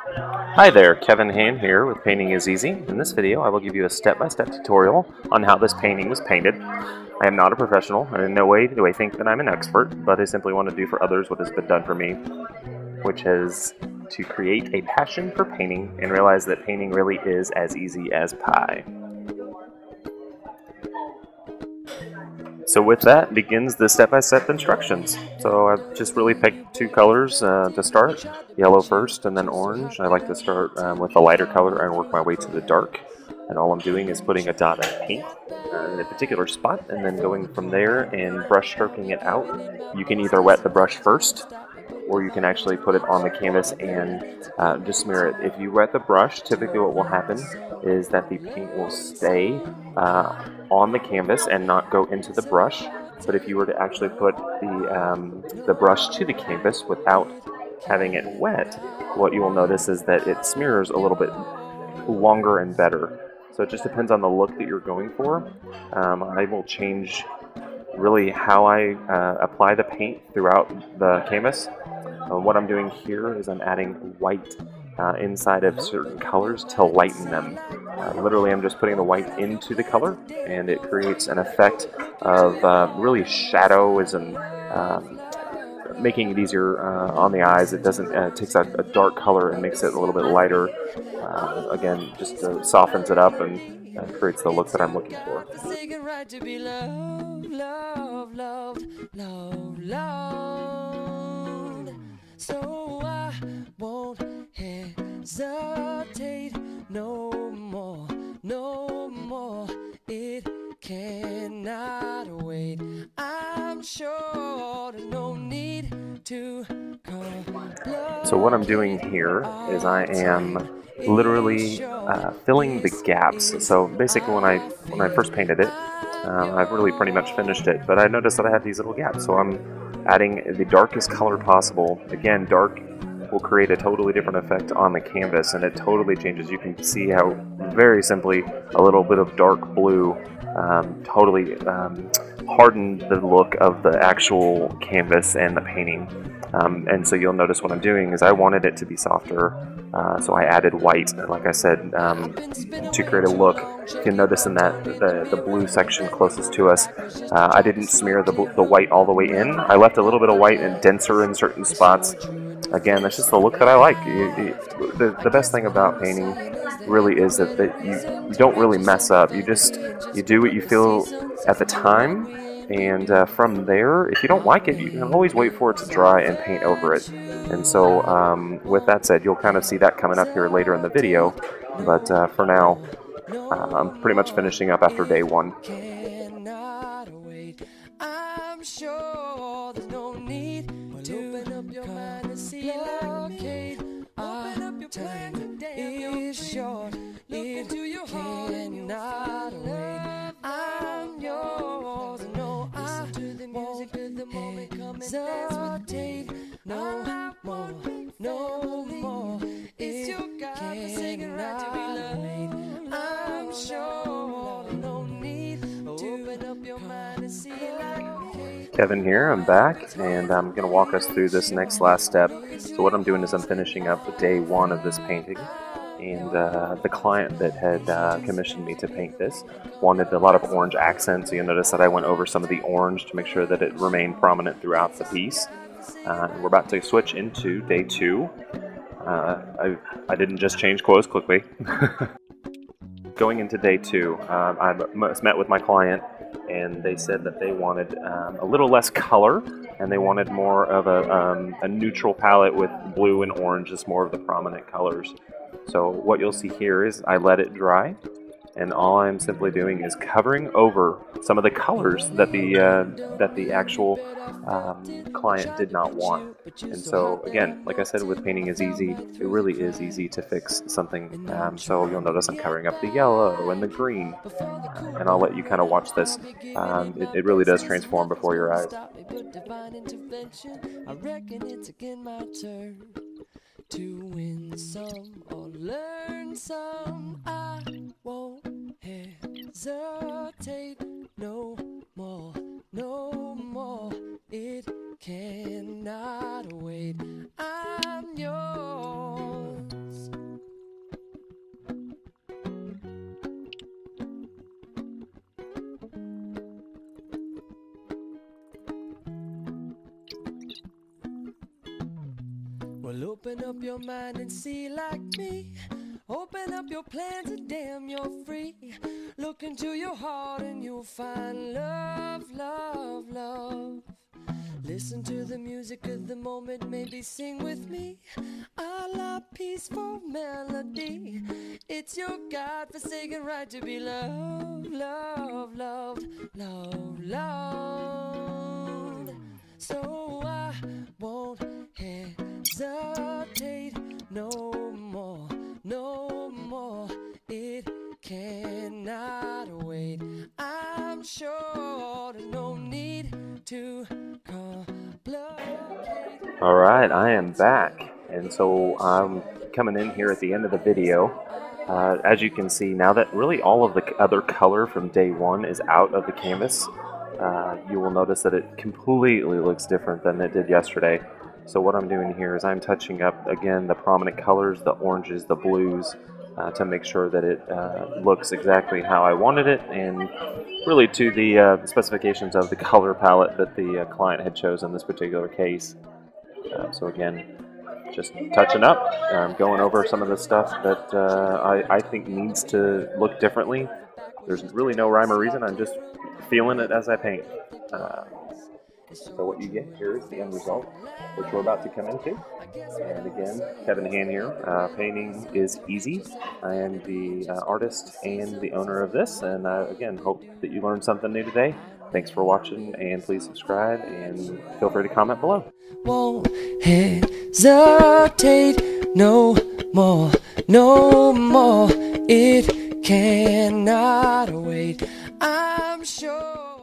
Hi there, Kevin Hann here with Painting is Easy. In this video I will give you a step-by-step tutorial on how this painting was painted. I am not a professional, and in no way do I think that I'm an expert, but I simply want to do for others what has been done for me, which is to create a passion for painting and realize that painting really is as easy as pie. So with that begins the step-by-step instructions. So I've just really picked two colors to start, yellow first and then orange. I like to start with a lighter color and work my way to the dark. And all I'm doing is putting a dot of paint in a particular spot and then going from there and brush stroking it out. You can either wet the brush first, or you can actually put it on the canvas and just smear it. If you wet the brush, typically what will happen is that the paint will stay on the canvas and not go into the brush. But if you were to actually put the brush to the canvas without having it wet, what you will notice is that it smears a little bit longer and better. So it just depends on the look that you're going for. I will change really how I apply the paint throughout the canvas. What I'm doing here is I'm adding white inside of certain colors to lighten them. Literally I'm just putting the white into the color, and it creates an effect of really shadows and making it easier on the eyes. It doesn't takes a dark color and makes it a little bit lighter. Again, just softens it up and creates the look that I'm looking for. So I won't hesitate no more, no more. It cannot wait. I'm sure there's no need to come. So what I'm doing here is I am literally filling the gaps. So basically when I first painted it, I've really pretty much finished it, but I noticed that I had these little gaps, so I'm adding the darkest color possible. Again, dark will create a totally different effect on the canvas, and it totally changes. You can see how very simply a little bit of dark blue totally hardened the look of the actual canvas and the painting. And so you'll notice what I'm doing is I wanted it to be softer, so I added white, like I said, to create a look. You can notice in that the blue section closest to us, I didn't smear the white all the way in. I left a little bit of white and denser in certain spots. Again, that's just the look that I like. The best thing about painting really is that you don't really mess up. You do what you feel at the time, and from there, if you don't like it, you can always wait for it to dry and paint over it. And so with that said, you'll kind of see that coming up here later in the video, but for now I'm pretty much finishing up after day one. I'm sure there's no need to open up your mind and see locate. Open up your time is short. Look into your heart and you cannot wait. I'm yours. No, I won't the moment come and hesitate. No more, no more. It's your God-forsaken right to be loved. I'm sure there's no need to open up your mind and see locate. Kevin here, I'm back, and I'm going to walk us through this next last step. So what I'm doing is I'm finishing up day one of this painting, and the client that had commissioned me to paint this wanted a lot of orange accents, so you'll notice that I went over some of the orange to make sure that it remained prominent throughout the piece. We're about to switch into day two. I didn't just change clothes quickly. Going into day two, I met with my client, and they said that they wanted a little less color, and they wanted more of a neutral palette with blue and orange as more of the prominent colors. So what you'll see here is I let it dry, and all I'm simply doing is covering over some of the colors that the actual client did not want. And so again, like I said, with painting is easy, it really is easy to fix something. So you'll notice I'm covering up the yellow and the green, and I'll let you kind of watch this. It really does transform before your eyes. I reckon it's again my turn to win some or learn some. I won't hesitate no more, no more. It cannot wait. I'm yours. Well, open up your mind and see like me. Open up your plans and damn, you're free. Look into your heart and you'll find love, love, love. Listen to the music of the moment, maybe sing with me. A la peaceful melody. It's your God-forsaken right to be loved, loved, loved, loved, loved. So I won't hesitate no more, no more. It cannot wait. I'm sure there's no need to complicate. All right, I am back, and so I'm coming in here at the end of the video. As you can see, now that really all of the other color from day one is out of the canvas, you will notice that it completely looks different than it did yesterday. So what I'm doing here is I'm touching up, again, the prominent colors, the oranges, the blues, to make sure that it looks exactly how I wanted it, and really to the specifications of the color palette that the client had chosen in this particular case. So again, just touching up, going over some of the stuff that I think needs to look differently. There's really no rhyme or reason, I'm just feeling it as I paint. So what you get here is the end result, which we're about to come into. And again, Kevin Hann here. Painting is easy. I am the artist and the owner of this, and again, hope that you learned something new today. Thanks for watching, and please subscribe, and feel free to comment below. Won't hesitate no more, no more. It cannot wait. I'm sure.